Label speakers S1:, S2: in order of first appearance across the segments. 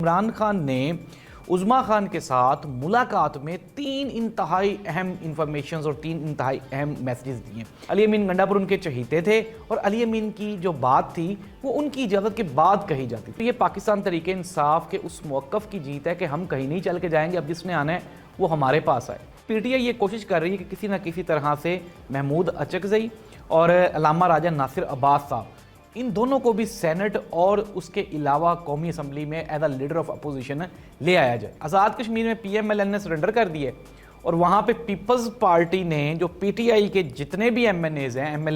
S1: عمران خان نے عظما خان کے ساتھ ملاقات میں تین انتہائی اہم انفارمیشنز اور تین انتہائی اہم میسیجز دیے۔ علی امین گنڈا پور ان کے چہیتے تھے اور علی امین کی جو بات تھی وہ ان کی اجازت کے بعد کہی جاتی تھی۔ یہ پاکستان تحریک انصاف کے اس موقف کی جیت ہے کہ ہم کہیں نہیں چل کے جائیں گے، اب جس نے آنا ہے وہ ہمارے پاس آئے۔ پی ٹی آئی یہ کوشش کر رہی ہے کہ کسی نہ کسی طرح سے محمود اچکزئی اور علامہ راجہ ناصر عباس صاحب ان دونوں کو بھی سینٹ اور اس کے علاوہ قومی اسمبلی میں as a leader of opposition لے آیا جائے۔ آزاد کشمیر میں پی ایم ایل این نے سرنڈر کر دیے اور وہاں پہ پیپلز پارٹی نے جو پی ٹی آئی کے جتنے بھی ایم ایل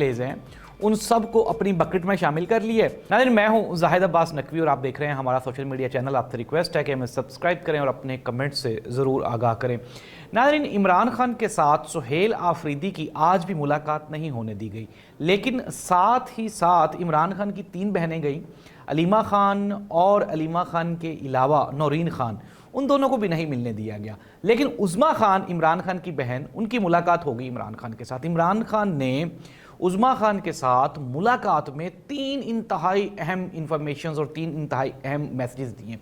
S1: ایز ہیں ان سب کو اپنی بکٹ میں شامل کر لیے۔ ناظرین، میں ہوں زاہد عباس نقوی اور آپ دیکھ رہے ہیں ہمارا سوشل میڈیا چینل۔ آپ سے ریکویسٹ ہے کہ ہمیں سبسکرائب کریں اور اپنے کمنٹ سے ضرور آگاہ کریں۔ ناظرین، عمران خان کے ساتھ سہیل آفریدی کی آج بھی ملاقات نہیں ہونے دی گئی، لیکن ساتھ ہی ساتھ عمران خان کی تین بہنیں گئیں، علیمہ خان اور علیمہ خان کے علاوہ نورین خان، ان دونوں کو بھی نہیں ملنے دیا گیا۔ لیکن عظما خان عمران خان کی بہن، ان کی ملاقات ہوگی عمران خان کے ساتھ۔ عمران خان نے عظما خان کے ساتھ ملاقات میں تین انتہائی اہم انفارمیشنز اور تین انتہائی اہم میسیجز دیے۔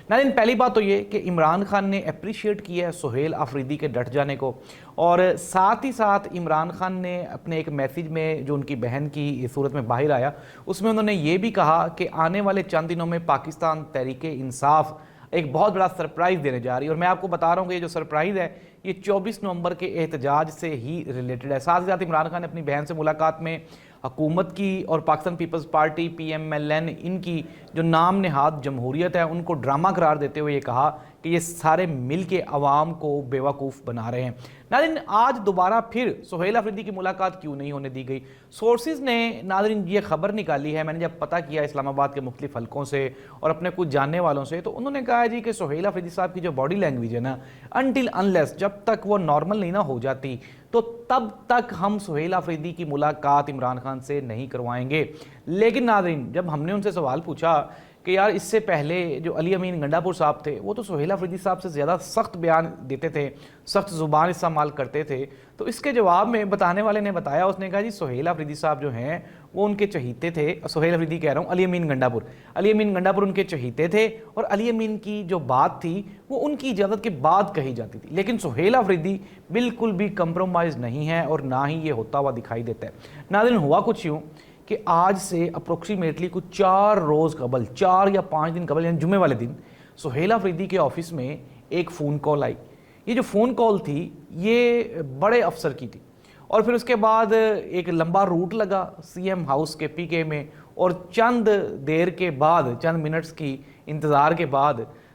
S1: ناظرین، پہلی بات تو یہ کہ عمران خان نے اپریشیٹ کیا ہے سہیل آفریدی کے ڈٹ جانے کو، اور ساتھ ہی ساتھ عمران خان نے اپنے ایک میسیج میں جو ان کی بہن کی صورت میں باہر آیا اس میں انہوں نے یہ بھی کہا کہ آنے والے چند دنوں میں پاکستان تحریک انصاف ایک بہت بڑا سرپرائز دینے جا رہی ہے، اور میں آپ کو بتا رہا ہوں کہ یہ جو سرپرائز ہے یہ 24 نومبر کے احتجاج سے ہی ریلیٹڈ ہے۔ ساتھ ہی ساتھ عمران خان نے اپنی بہن سے ملاقات میں حکومت کی اور Pakistan Peoples Party P M L N ان کی جو نام نہاد جمہوریت ہے ان کو ڈرامہ قرار دیتے ہوئے یہ کہا کہ یہ سارے مل کے عوام کو بیوقوف بنا رہے ہیں۔ ناظرین، آج دوبارہ پھر سہیل آفریدی کی ملاقات کیوں نہیں ہونے دی گئی؟ سورسز نے ناظرین یہ خبر نکالی ہے، میں نے جب پتہ کیا اسلام آباد کے مختلف حلقوں سے اور اپنے کچھ جاننے والوں سے، تو انہوں نے کہا جی کہ سہیل آفریدی صاحب کی جو باڈی لینگویج ہے نا، انٹل انلیس جب تک وہ نارمل نہیں نہ ہو جاتی تو تب تک ہم سہیل آفریدی کی ملاقات عمران خان سے نہیں کروائیں گے۔ لیکن ناظرین، جب ہم نے ان سے سوال پوچھا کہ یار اس سے پہلے جو علی امین گنڈا پور صاحب تھے وہ تو سہیل آفریدی صاحب سے زیادہ سخت بیان دیتے تھے، سخت زبان استعمال کرتے تھے، تو اس کے جواب میں بتانے والے نے بتایا، اس نے کہا جی سہیل آفریدی صاحب جو ہیں وہ ان کے چہیتے تھے، سہیل آفریدی کہہ رہا ہوں، علی امین گنڈا پور ان کے چہیتے تھے اور علی امین کی جو بات تھی وہ ان کی اجازت کے بعد کہی جاتی تھی۔ لیکن سہیل آفریدی بالکل بھی کمپرومائز نہیں ہے اور نہ ہی یہ ہوتا ہوا دکھائی دیتا ہے۔ ناظرین، ہوا کچھ یوں کہ آج سے اپروکسیمیٹلی کچھ 4 روز قبل، 4 یا 5 دن قبل، یعنی جمعے والے دن سہیل آفریدی کے آفس میں ایک فون کال آئی۔ یہ جو فون کال تھی یہ بڑے افسر کی تھی، اور پھر اس کے بعد ایک لمبا روٹ لگا سی ایم ہاؤس کے پی کے میں، اور چند دیر کے بعد، چند منٹس کی انتظار کے بعد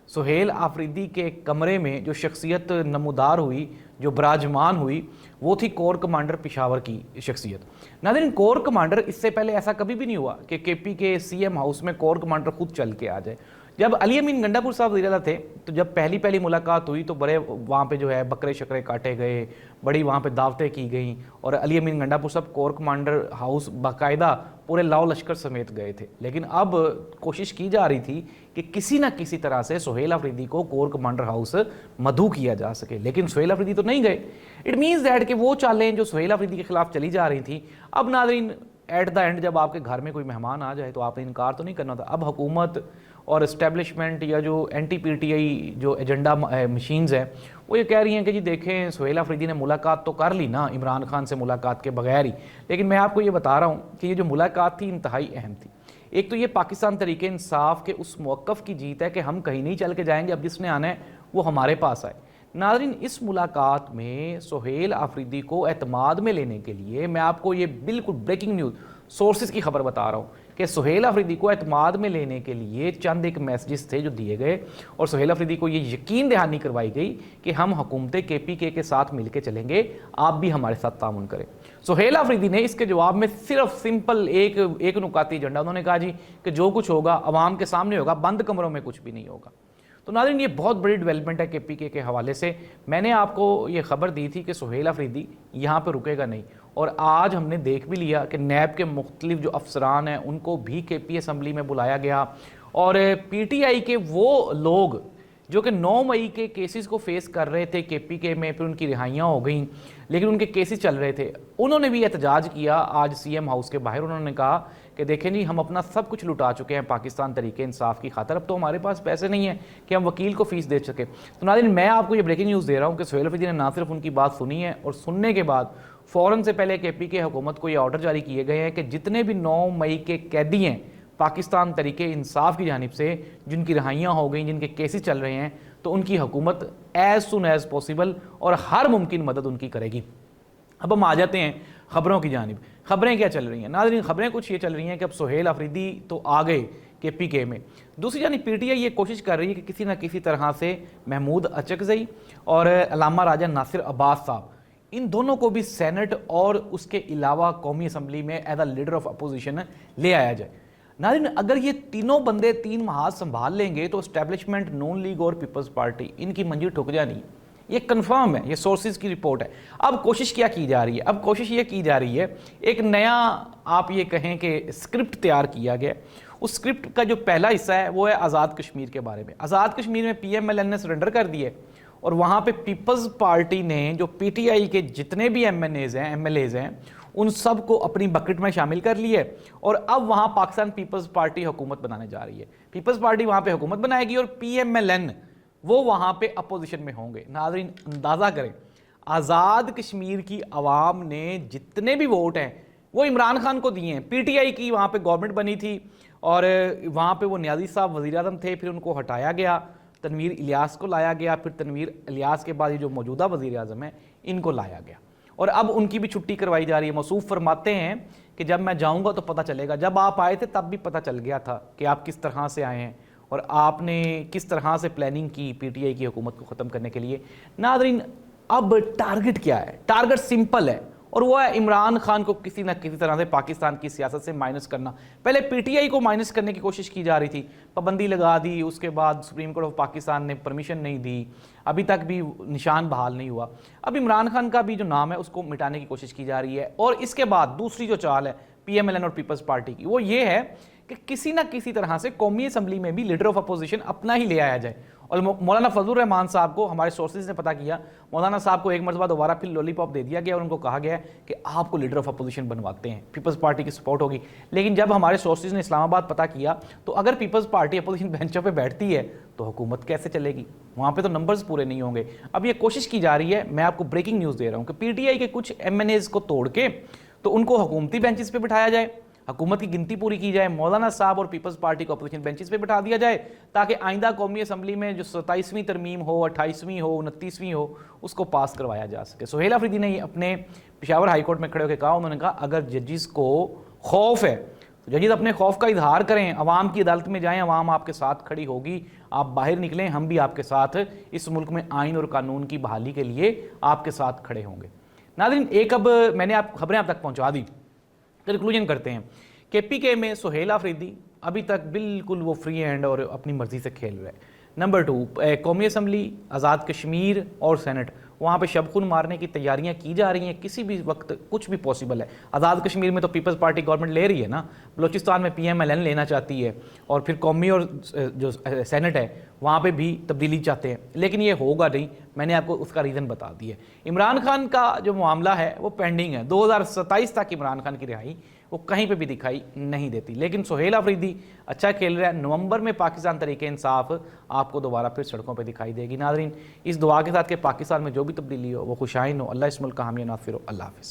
S1: سہیل آفریدی کے کمرے میں جو شخصیت نمودار ہوئی، جو براجمان ہوئی، وہ تھی کور کمانڈر پشاور کی شخصیت۔ ناظرین، کور کمانڈر اس سے پہلے ایسا کبھی بھی نہیں ہوا کہ کے پی کے سی ایم ہاؤس میں کور کمانڈر خود چل کے آ جائے۔ جب علی امین گنڈا پور صاحب وزیر اعلیٰ تھے تو جب پہلی ملاقات ہوئی تو بڑے وہاں پہ جو ہے بکرے شکرے کاٹے گئے، بڑی وہاں پہ دعوتیں کی گئیں، اور علی امین گنڈا پور صاحب کور کمانڈر ہاؤس باقاعدہ پورے لاؤ لشکر سمیت گئے تھے۔ لیکن اب کوشش کی جا رہی تھی کہ کسی نہ کسی طرح سے سہیل آفریدی کو کور کمانڈر ہاؤس مدعو کیا جا سکے، لیکن سہیل آفریدی تو نہیں گئے۔ اٹ مینز دیٹ کہ وہ چالیں جو سہیل آفریدی کے خلاف چلی جا رہی تھیں، اب ناظرین ایٹ دا اینڈ جب آپ کے گھر میں کوئی مہمان آ جائے تو آپ نے انکار تو نہیں کرنا تھا۔ اب حکومت اور اسٹیبلشمنٹ یا جو اینٹی پی ٹی آئی جو ایجنڈا مشینز ہیں وہ یہ کہہ رہی ہیں کہ جی دیکھیں سہیل آفریدی نے ملاقات تو کر لی نا عمران خان سے ملاقات کے بغیر ہی، لیکن میں آپ کو یہ بتا رہا ہوں کہ یہ جو ملاقات تھی انتہائی اہم تھی۔ ایک تو یہ پاکستان تحریک انصاف کے اس موقف کی جیت ہے کہ ہم کہیں نہیں چل کے جائیں گے، اب جس نے آنا ہے وہ ہمارے پاس آئے۔ ناظرین، اس ملاقات میں سہیل آفریدی کو اعتماد میں لینے کے لیے میں آپ کو یہ بالکل بریکنگ نیوز سورسز کی خبر بتا رہا ہوں کہ سہیل آفریدی کو اعتماد میں لینے کے لیے چند ایک میسیجز تھے جو دیے گئے، اور سہیل آفریدی کو یہ یقین دہانی کروائی گئی کہ ہم حکومت کے پی کے ساتھ مل کے چلیں گے، آپ بھی ہمارے ساتھ تعاون کریں۔ سہیل آفریدی نے اس کے جواب میں صرف سمپل ایک نکاتی ایجنڈا، انہوں نے کہا جی کہ جو کچھ ہوگا عوام کے سامنے ہوگا، بند کمروں میں کچھ بھی نہیں ہوگا۔ تو ناظرین، یہ بہت بڑی ڈیولپمنٹ ہے کے پی کے حوالے سے۔ میں نے آپ کو یہ خبر دی تھی کہ سہیل آفریدی یہاں پہ رکے گا نہیں، اور آج ہم نے دیکھ بھی لیا کہ نیب کے مختلف جو افسران ہیں ان کو بھی کے پی اسمبلی میں بلایا گیا، اور پی ٹی آئی کے وہ لوگ جو کہ 9 مئی کے کیسز کو فیس کر رہے تھے کے پی کے میں، پھر ان کی رہائیاں ہو گئیں لیکن ان کے کیسز چل رہے تھے، انہوں نے بھی احتجاج کیا آج سی ایم ہاؤس کے باہر۔ انہوں نے کہا کہ دیکھیں جی ہم اپنا سب کچھ لٹا چکے ہیں پاکستان تحریک انصاف کی خاطر، اب تو ہمارے پاس پیسے نہیں ہیں کہ ہم وکیل کو فیس دے سکیں۔ تو ناظرین میں آپ کو یہ بریکنگ نیوز دے رہا ہوں کہ سہیل افریدی نے نہ صرف ان کی بات سنی ہے، اور سننے کے بعد فوراً سے پہلے کے پی کے حکومت کو یہ آرڈر جاری کیے گئے ہیں کہ جتنے بھی 9 مئی کے قیدی ہیں پاکستان تحریک انصاف کی جانب سے، جن کی رہائیاں ہو گئیں، جن کے کیسز چل رہے ہیں، تو ان کی حکومت ایز سون ایز پاسبل اور ہر ممکن مدد ان کی کرے گی۔ اب ہم آ جاتے ہیں خبروں کی جانب۔ خبریں کیا چل رہی ہیں ناظرین؟ خبریں کچھ یہ چل رہی ہیں کہ اب سہیل افریدی تو آ گئے کے پی کے میں، دوسری جانب پی ٹی آئی یہ کوشش کر رہی ہے کہ کسی نہ کسی طرح سے محمود اچکزئی اور علامہ راجہ ناصر عباس صاحب، ان دونوں کو بھی سینٹ اور اس کے علاوہ قومی اسمبلی میں as a leader of opposition لے آیا جائے۔ ناظرین اگر یہ تینوں بندے 3 محاذ سنبھال لیں گے تو اسٹیبلشمنٹ، نون لیگ اور پیپلز پارٹی، ان کی منجی ٹھک جانی، یہ کنفرم ہے، یہ سورسز کی رپورٹ ہے۔ اب کوشش کیا کی جا رہی ہے؟ اب کوشش یہ کی جا رہی ہے، ایک نیا آپ یہ کہیں کہ اسکرپٹ تیار کیا گیا۔ اس اسکرپٹ کا جو پہلا حصہ ہے وہ ہے آزاد کشمیر کے بارے میں۔ آزاد کشمیر میں پی ایم ایل این نے سرنڈر کر دیے، اور وہاں پہ پیپلز پارٹی نے جو پی ٹی آئی کے جتنے بھی ایم ایل ایز ہیں ان سب کو اپنی بکٹ میں شامل کر لیے، اور اب وہاں پاکستان پیپلز پارٹی حکومت بنانے جا رہی ہے۔ پیپلز پارٹی وہاں پہ حکومت بنائے گی اور پی ایم ایل این وہ وہاں پہ اپوزیشن میں ہوں گے۔ ناظرین اندازہ کریں، آزاد کشمیر کی عوام نے جتنے بھی ووٹ ہیں وہ عمران خان کو دیے ہیں۔ پی ٹی آئی کی وہاں پہ گورنمنٹ بنی تھی اور وہاں پہ وہ نیازی صاحب وزیر اعظم تھے، پھر ان کو ہٹایا گیا، تنویر الیاس کو لایا گیا، پھر تنویر الیاس کے بعد یہ جو موجودہ وزیر اعظم ہیں ان کو لایا گیا، اور اب ان کی بھی چھٹی کروائی جا رہی ہے۔ موصوف فرماتے ہیں کہ جب میں جاؤں گا تو پتہ چلے گا، جب آپ آئے تھے تب بھی پتہ چل گیا تھا کہ آپ کس طرح سے آئے ہیں اور آپ نے کس طرح سے پلاننگ کی پی ٹی آئی کی حکومت کو ختم کرنے کے لیے۔ ناظرین اب ٹارگٹ کیا ہے؟ ٹارگٹ سمپل ہے، اور وہ ہے عمران خان کو کسی نہ کسی طرح سے پاکستان کی سیاست سے مائنس کرنا۔ پہلے پی ٹی آئی کو مائنس کرنے کی کوشش کی جا رہی تھی، پابندی لگا دی، اس کے بعد سپریم کورٹ آف پاکستان نے پرمیشن نہیں دی، ابھی تک بھی نشان بحال نہیں ہوا۔ اب عمران خان کا بھی جو نام ہے اس کو مٹانے کی کوشش کی جا رہی ہے، اور اس کے بعد دوسری جو چال ہے پی ایم ایل این اور پیپلز پارٹی کی وہ یہ ہے کہ کسی نہ کسی طرح سے قومی اسمبلی میں بھی لیڈر آف اپوزیشن اپنا ہی لے آیا جائے۔ اور مولانا فضل الرحمان صاحب کو ہمارے سورسز نے پتہ کیا، مولانا صاحب کو ایک مرتبہ دوبارہ پھر لولی پاپ دے دیا گیا اور ان کو کہا گیا کہ آپ کو لیڈر آف اپوزیشن بنواتے ہیں، پیپلز پارٹی کی سپورٹ ہوگی۔ لیکن جب ہمارے سورسز نے اسلام آباد پتہ کیا تو اگر پیپلز پارٹی اپوزیشن بینچوں پہ بیٹھتی ہے تو حکومت کیسے چلے گی؟ وہاں پہ تو نمبرز پورے نہیں ہوں گے۔ اب یہ کوشش کی جا رہی ہے، میں آپ کو بریکنگ نیوز دے رہا ہوں کہ پی ٹی آئی کے کچھ ایم این ایز کو توڑ کے تو ان کو حکومتی بینچز پہ بٹھایا جائے، حکومت کی گنتی پوری کی جائے، مولانا صاحب اور پیپلز پارٹی کو اپوزیشن بینچز پہ بٹھا دیا جائے، تاکہ آئندہ قومی اسمبلی میں جو 27ویں ترمیم ہو، 28ویں ہو، 29ویں ہو، اس کو پاس کروایا جا سکے۔ سہیل افریدی نے اپنے پشاور ہائی کورٹ میں کھڑے ہو کے کہا، انہوں نے کہا اگر ججز کو خوف ہے تو ججز اپنے خوف کا اظہار کریں، عوام کی عدالت میں جائیں، عوام آپ کے ساتھ کھڑی ہوگی، آپ باہر نکلیں، ہم بھی آپ کے ساتھ اس ملک میں آئین اور قانون کی بحالی کے لیے آپ کے ساتھ کھڑے ہوں گے۔ ناظرین ایک اب میں نے خبریں آپ تک پہنچا دی، کنکلوژن کرتے ہیں۔ کے پی کے میں سہیل افریدی ابھی تک بالکل وہ فری ہینڈ اور اپنی مرضی سے کھیل رہے ہیں۔ نمبر 2 قومی اسمبلی، آزاد کشمیر اور سینٹ، وہاں پہ شب خون مارنے کی تیاریاں کی جا رہی ہیں، کسی بھی وقت کچھ بھی پاسبل ہے۔ آزاد کشمیر میں تو پیپلز پارٹی گورنمنٹ لے رہی ہے نا، بلوچستان میں پی ایم ایل این لینا چاہتی ہے، اور پھر قومی اور جو سینٹ ہے وہاں پہ بھی تبدیلی چاہتے ہیں، لیکن یہ ہوگا نہیں۔ میں نے آپ کو اس کا ریزن بتا دی ہے۔ عمران خان کا جو معاملہ ہے وہ پینڈنگ ہے، 2027 تک عمران خان کی رہائی وہ کہیں پہ بھی دکھائی نہیں دیتی، لیکن سہیل افریدی اچھا کھیل رہا ہے۔ نومبر میں پاکستان تحریک انصاف آپ کو دوبارہ پھر سڑکوں پہ دکھائی دے گی۔ ناظرین اس دعا کے ساتھ کہ پاکستان میں جو بھی تبدیلی ہو وہ خوشائن ہو، اللہ اس ملک کا حامی و ناصر ہو۔ اللہ حافظ۔